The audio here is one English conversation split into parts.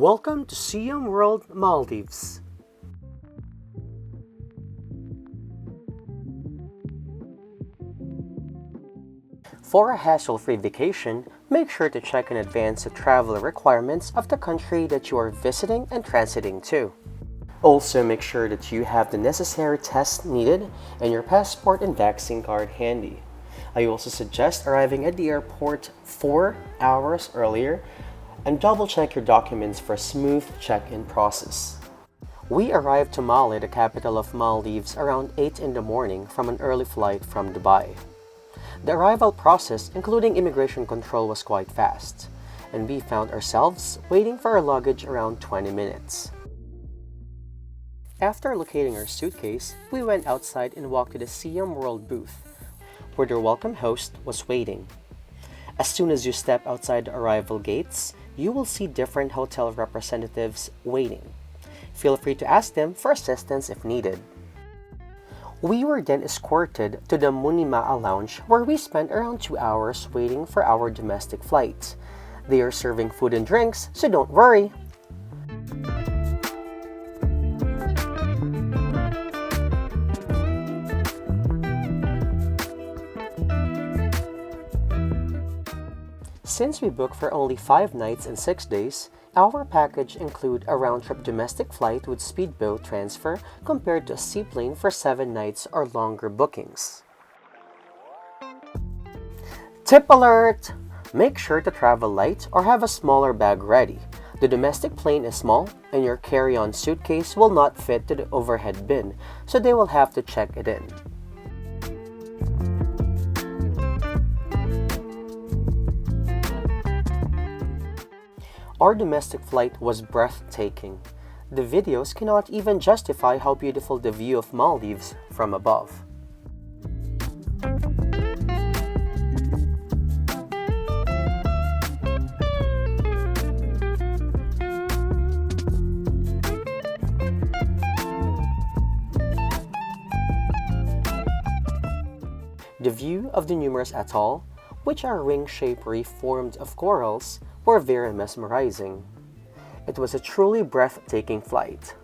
Welcome to Siyam World Maldives. For a hassle-free vacation, make sure to check in advance the travel requirements of the country that you are visiting and transiting to. Also, make sure that you have the necessary tests needed and your passport and vaccine card handy. I also suggest arriving at the airport 4 hours earlier and double-check your documents for a smooth check-in process. We arrived to Male, the capital of Maldives, around 8 in the morning from an early flight from Dubai. The arrival process, including immigration control, was quite fast, and we found ourselves waiting for our luggage around 20 minutes. After locating our suitcase, we went outside and walked to the Siyam World booth, where their welcome host was waiting. As soon as you step outside the arrival gates, you will see different hotel representatives waiting. Feel free to ask them for assistance if needed. We were then escorted to the Munimaa lounge where we spent around 2 hours waiting for our domestic flight. They are serving food and drinks, so don't worry. Since we booked for only 5 nights and 6 days, our package includes a round-trip domestic flight with speedboat transfer compared to a seaplane for 7 nights or longer bookings. Tip alert! Make sure to travel light or have a smaller bag ready. The domestic plane is small and your carry-on suitcase will not fit to the overhead bin, so they will have to check it in. Our domestic flight was breathtaking. The videos cannot even justify how beautiful the view of Maldives from above. The view of the numerous atoll, which are ring-shaped reef formed of corals, were very mesmerizing. It was a truly breathtaking flight.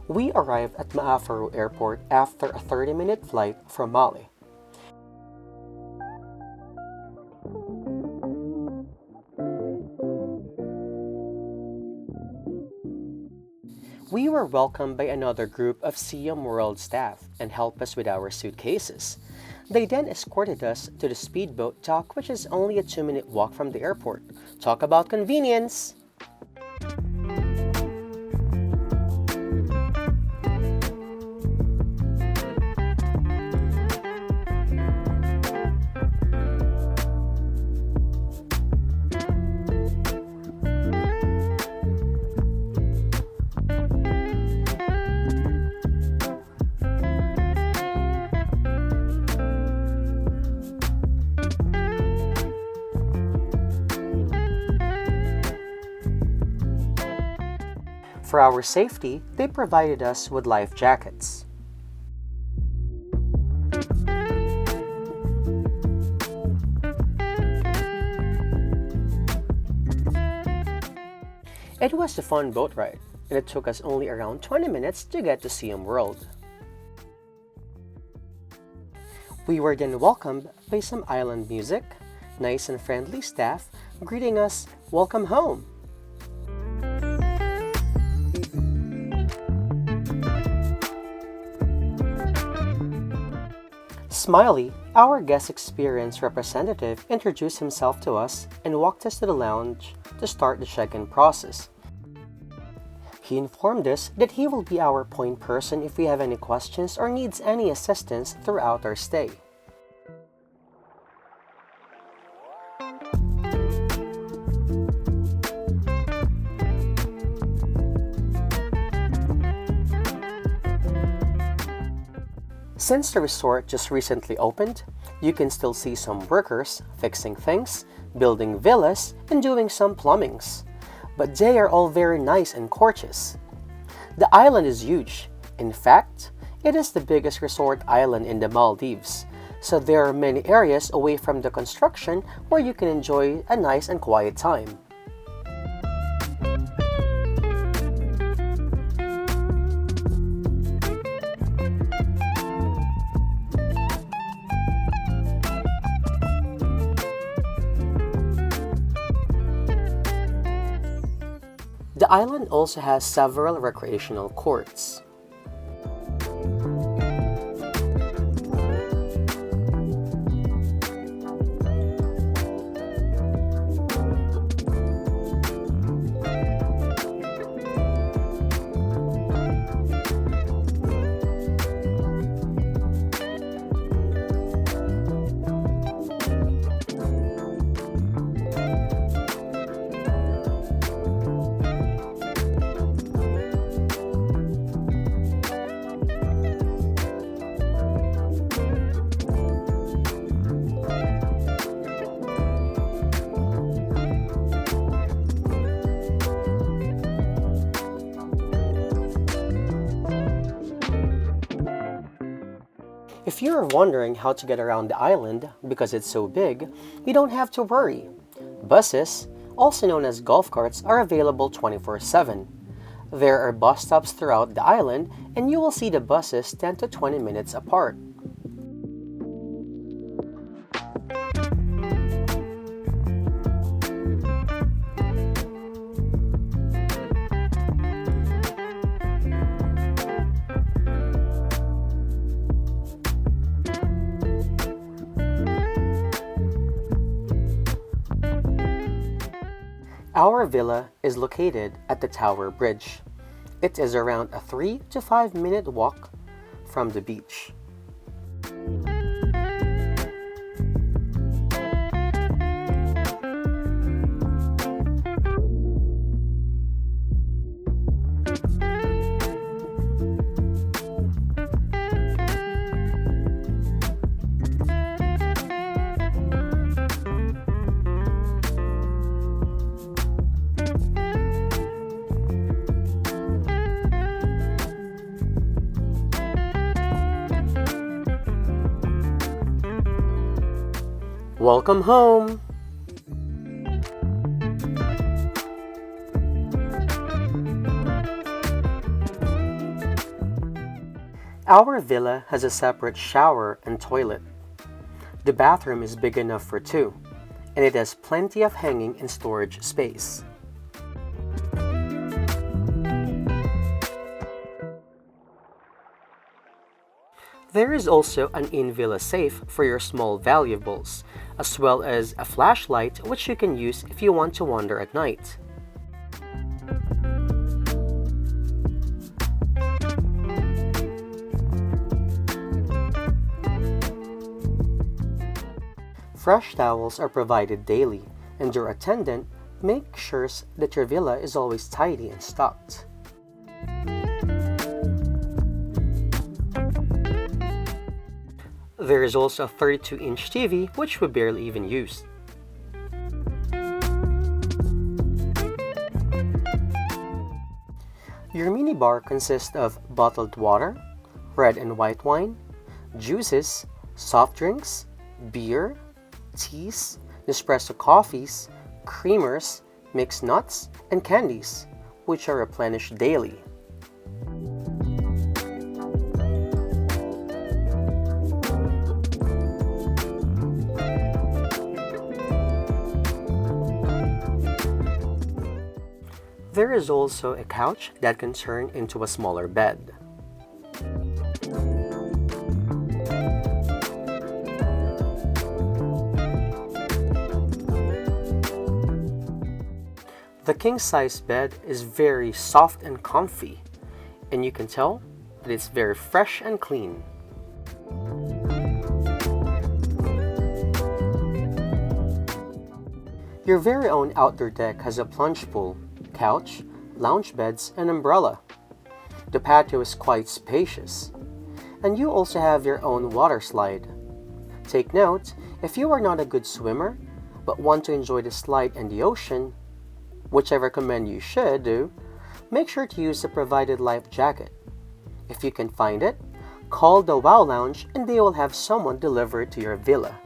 We arrived at Maafaru Airport after a 30-minute flight from Male. We were welcomed by another group of Siyam World staff and helped us with our suitcases. They then escorted us to the speedboat dock, which is only a 2-minute walk from the airport. Talk about convenience! For our safety, they provided us with life jackets. It was a fun boat ride, and it took us only around 20 minutes to get to Siyam World. We were then welcomed by some island music, nice and friendly staff greeting us, "Welcome home!" Smiley, our guest experience representative, introduced himself to us and walked us to the lounge to start the check-in process. he informed us that he will be our point person if we have any questions or needs any assistance throughout our stay. Since the resort just recently opened, you can still see some workers fixing things, building villas, and doing some plumbings. But they are all very nice and gorgeous. The island is huge. In fact, it is the biggest resort island in the Maldives, so there are many areas away from the construction where you can enjoy a nice and quiet time. The island also has several recreational courts. If you're wondering how to get around the island because it's so big, you don't have to worry. Buses, also known as golf carts, are available 24/7. There are bus stops throughout the island, and you will see the buses 10 to 20 minutes apart. Our villa is located at the Tower Bridge. It is around a 3 to 5 minute walk from the beach. Welcome home! Our villa has a separate shower and toilet. The bathroom is big enough for two, and it has plenty of hanging and storage space. There is also an in-villa safe for your small valuables, as well as a flashlight which you can use if you want to wander at night. Fresh towels are provided daily, and your attendant makes sure that your villa is always tidy and stocked. There is also a 32-inch TV which we barely even use. Your minibar consists of bottled water, red and white wine, juices, soft drinks, beer, teas, Nespresso coffees, creamers, mixed nuts, and candies, which are replenished daily. There is also a couch that can turn into a smaller bed. The king-size bed is very soft and comfy, and you can tell that it's very fresh and clean. Your very own outdoor deck has a plunge pool, couch, lounge beds, and umbrella. The patio is quite spacious, and you also have your own water slide. Take note, if you are not a good swimmer, but want to enjoy the slide and the ocean, which I recommend you should do, make sure to use the provided life jacket. If you can find it, call the Wow Lounge and they will have someone deliver it to your villa.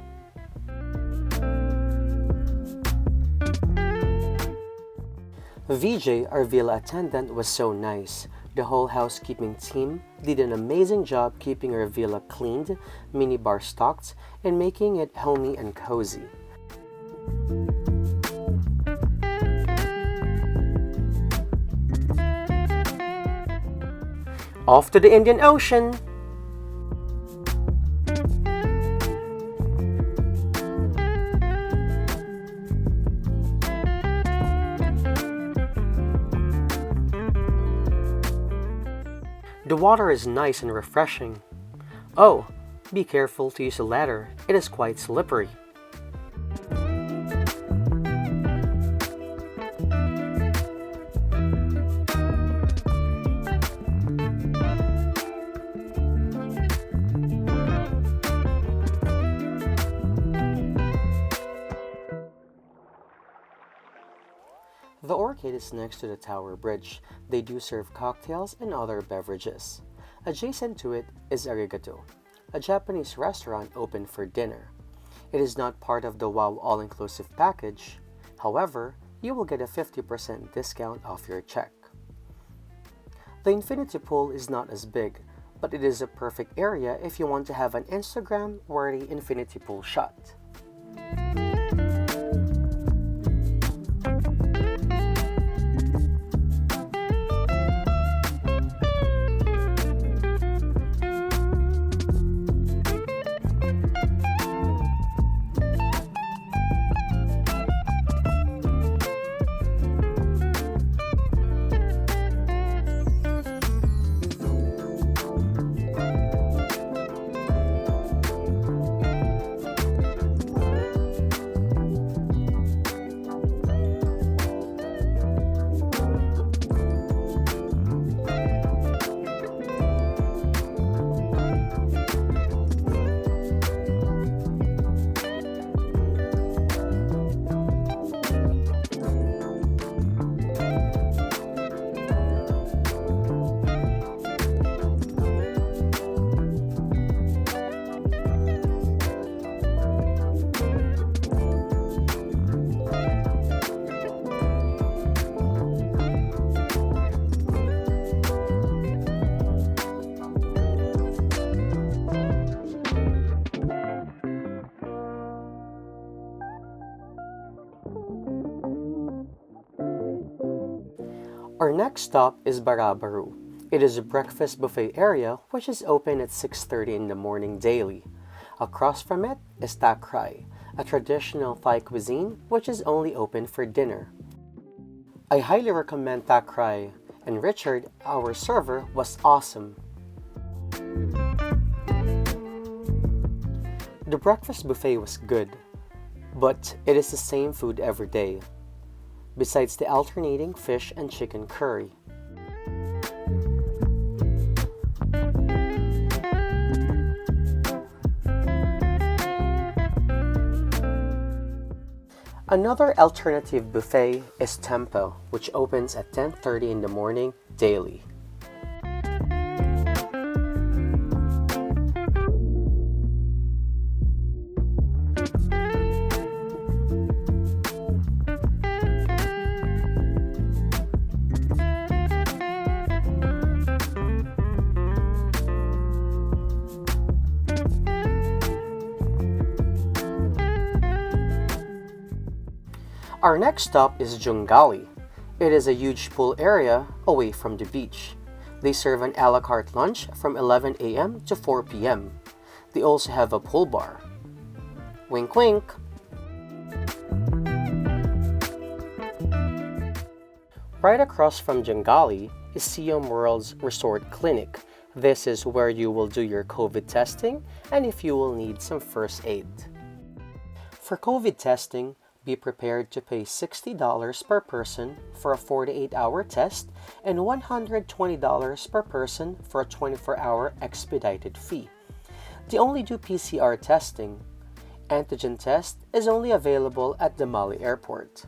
VJ, our villa attendant, was so nice. The whole housekeeping team did an amazing job keeping our villa cleaned, minibar stocked, and making it homey and cozy. Off to the Indian Ocean! The water is nice and refreshing. Oh, be careful to use a ladder, it is quite slippery. The Orchid is next to the Tower Bridge. They do serve cocktails and other beverages. Adjacent to it is Arigato, a Japanese restaurant open for dinner. It is not part of the WOW all-inclusive package. However, you will get a 50% discount off your check. The infinity pool is not as big, but it is a perfect area if you want to have an Instagram-worthy infinity pool shot. Our next stop is Barabaru. It is a breakfast buffet area which is open at 6:30 in the morning daily. Across from it is Takrai, a traditional Thai cuisine which is only open for dinner. I highly recommend Takrai, and Richard, our server, was awesome. The breakfast buffet was good, but it is the same food every day, besides the alternating fish and chicken curry. Another alternative buffet is Tempo, which opens at 10:30 in the morning daily. Our next stop is Jungali. It is a huge pool area away from the beach. They serve an a la carte lunch from 11 a.m. to 4 p.m. They also have a pool bar. Wink wink! Right across from Jangali is Siyam World's Resort Clinic. This is where you will do your COVID testing and if you will need some first aid. For COVID testing, be prepared to pay $60 per person for a 48-hour test and $120 per person for a 24-hour expedited fee. They only do PCR testing. Antigen test is only available at the Mali Airport.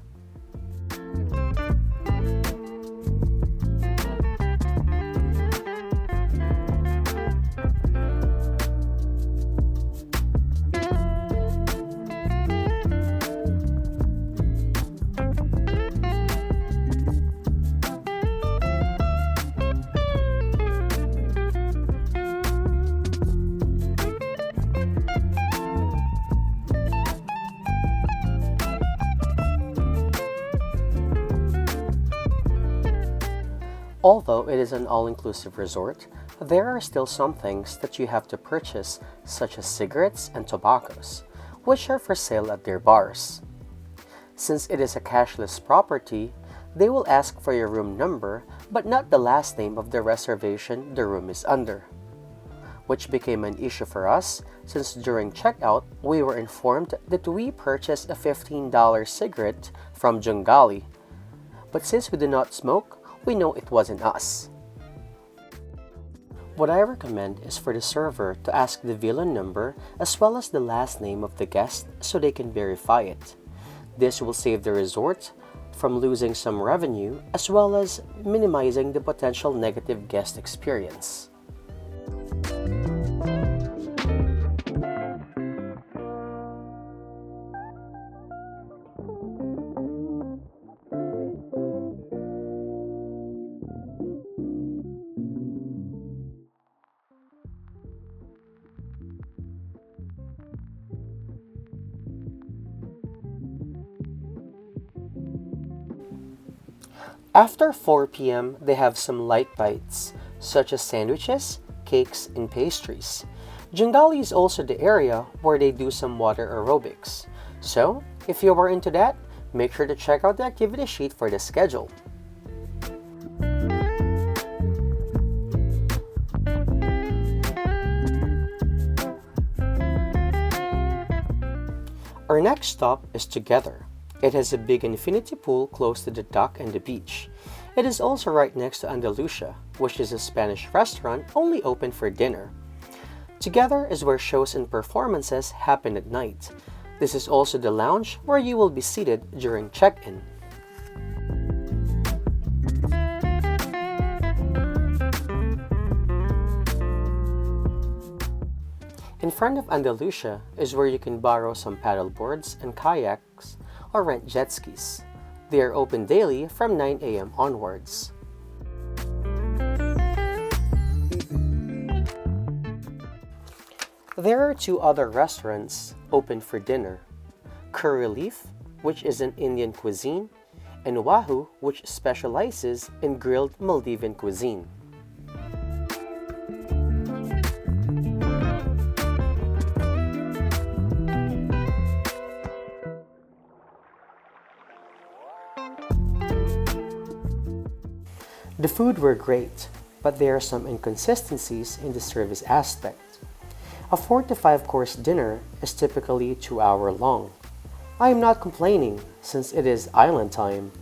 Although it is an all-inclusive resort, there are still some things that you have to purchase, such as cigarettes and tobaccos, which are for sale at their bars. Since it is a cashless property, they will ask for your room number but not the last name of the reservation the room is under, which became an issue for us since during checkout we were informed that we purchased a $15 cigarette from Jungali, but since we do not smoke, we know it wasn't us. What I recommend is for the server to ask the villa number as well as the last name of the guest so they can verify it. This will save the resort from losing some revenue as well as minimizing the potential negative guest experience. After 4 p.m., they have some light bites, such as sandwiches, cakes, and pastries. Jungali is also the area where they do some water aerobics. So, if you are into that, make sure to check out the activity sheet for the schedule. Our next stop is Together. It has a big infinity pool close to the dock and the beach. It is also right next to Andalusia, which is a Spanish restaurant only open for dinner. Together is where shows and performances happen at night. This is also the lounge where you will be seated during check-in. In front of Andalusia is where you can borrow some paddle boards and kayaks or rent jet skis. They are open daily from 9 a.m. onwards. There are 2 other restaurants open for dinner. Curry Leaf, which is an Indian cuisine, and Wahoo, which specializes in grilled Maldivian cuisine. The food were great, but there are some inconsistencies in the service aspect. A 4 to 5 course dinner is typically 2 hours long. I am not complaining since it is island time,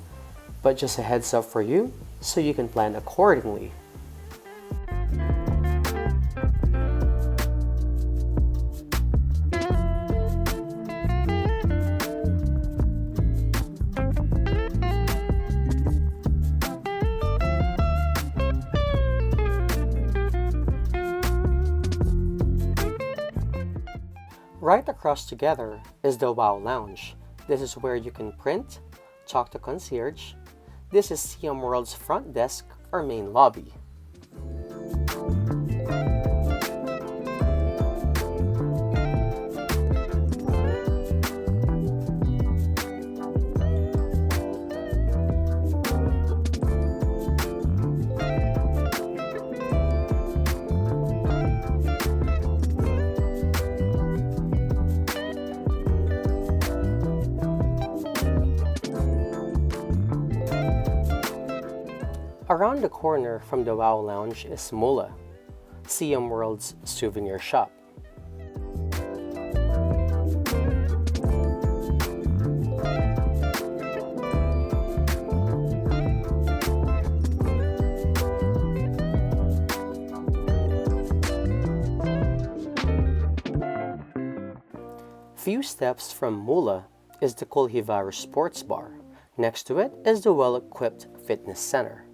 but just a heads up for you so you can plan accordingly. Right across Together is the Wow Lounge. This is where you can print, talk to concierge. This is Siyam World's front desk or main lobby. Around the corner from the Wow Lounge is Mula, Siyam World's souvenir shop. Few steps from Mula is the Kulhivaru Sports Bar. Next to it is the well-equipped fitness center.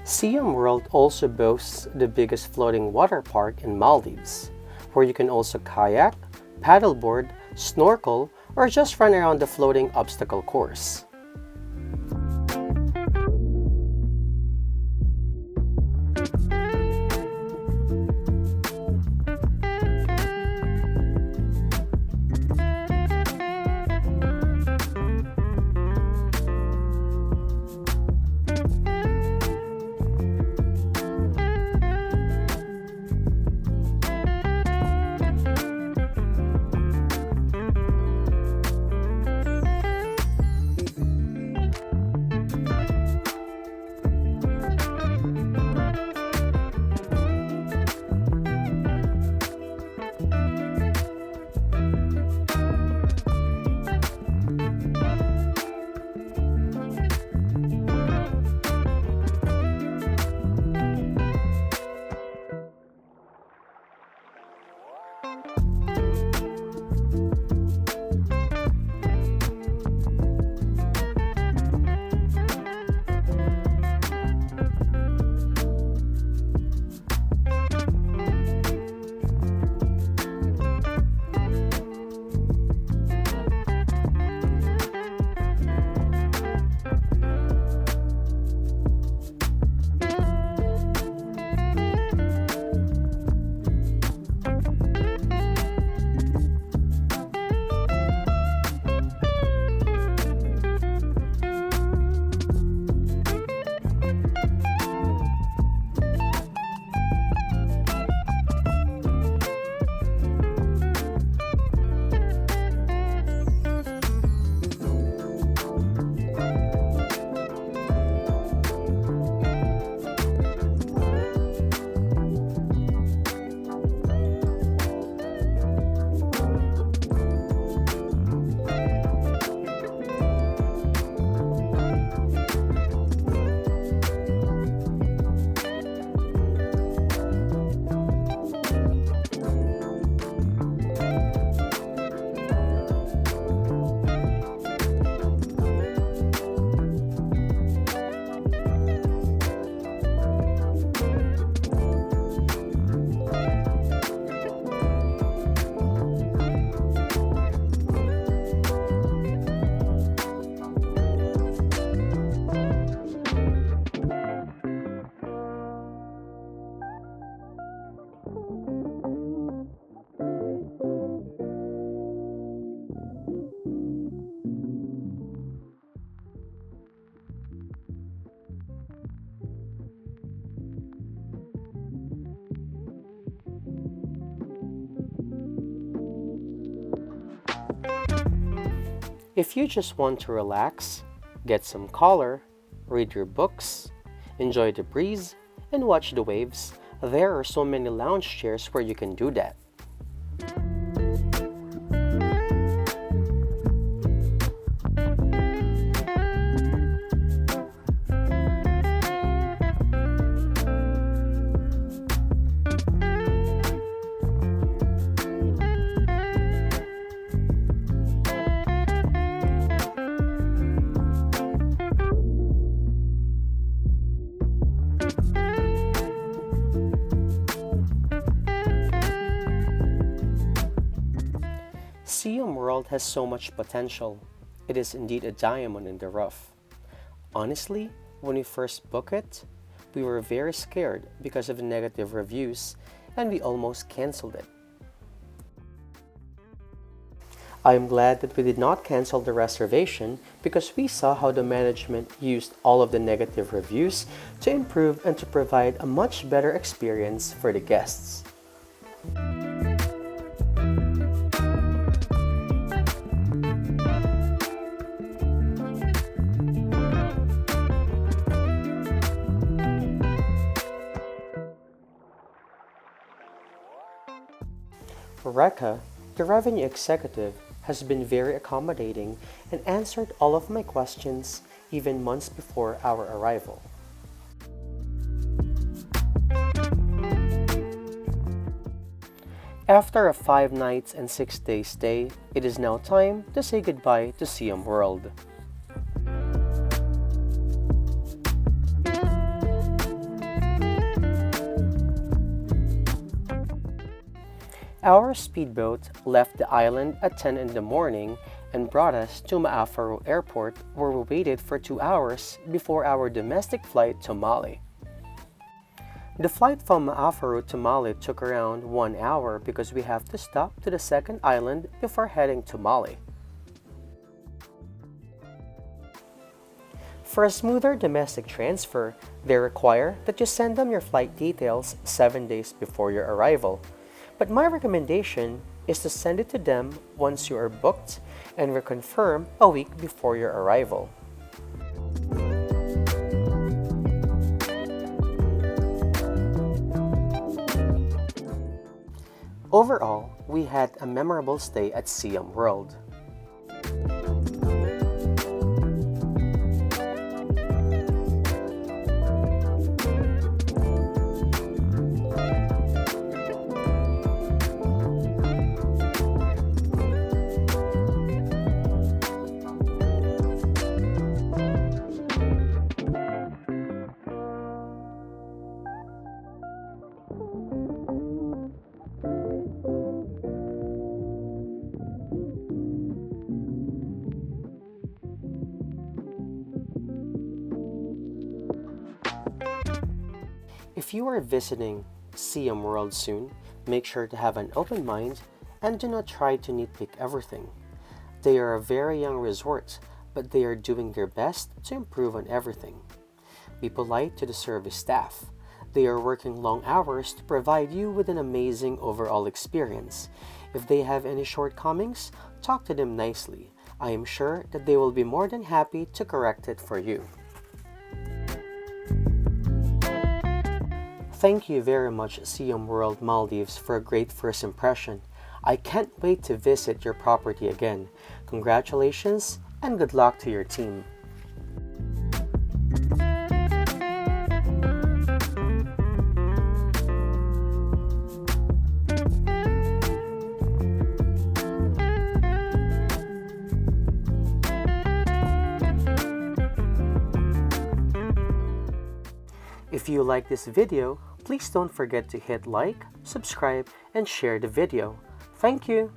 Siyam World also boasts the biggest floating water park in Maldives, where you can also kayak, paddleboard, snorkel, or just run around the floating obstacle course. If you just want to relax, get some color, read your books, enjoy the breeze, and watch the waves, there are so many lounge chairs where you can do that. Siyam World has so much potential. It is indeed a diamond in the rough. Honestly, when we first booked it, we were very scared because of the negative reviews and we almost canceled it. I am glad that we did not cancel the reservation because we saw how the management used all of the negative reviews to improve and to provide a much better experience for the guests. Rekha, the revenue executive, has been very accommodating and answered all of my questions even months before our arrival. After a 5 nights and 6 day stay, it is now time to say goodbye to Siyam World. Our speedboat left the island at 10 in the morning and brought us to Maafaro Airport where we waited for 2 hours before our domestic flight to Mali. The flight from Maafaro to Mali took around 1 hour because we have to stop to the second island before heading to Mali. For a smoother domestic transfer, they require that you send them your flight details 7 days before your arrival. But my recommendation is to send it to them once you are booked and reconfirm a week before your arrival. Overall, we had a memorable stay at Siyam World. If you are visiting Siyam World soon, make sure to have an open mind and do not try to nitpick everything. They are a very young resort, but they are doing their best to improve on everything. Be polite to the service staff. They are working long hours to provide you with an amazing overall experience. If they have any shortcomings, talk to them nicely. I am sure that they will be more than happy to correct it for you. Thank you very much, Siyam World Maldives, for a great first impression. I can't wait to visit your property again. Congratulations and good luck to your team. If you like this video, please don't forget to hit like, subscribe, and share the video. Thank you!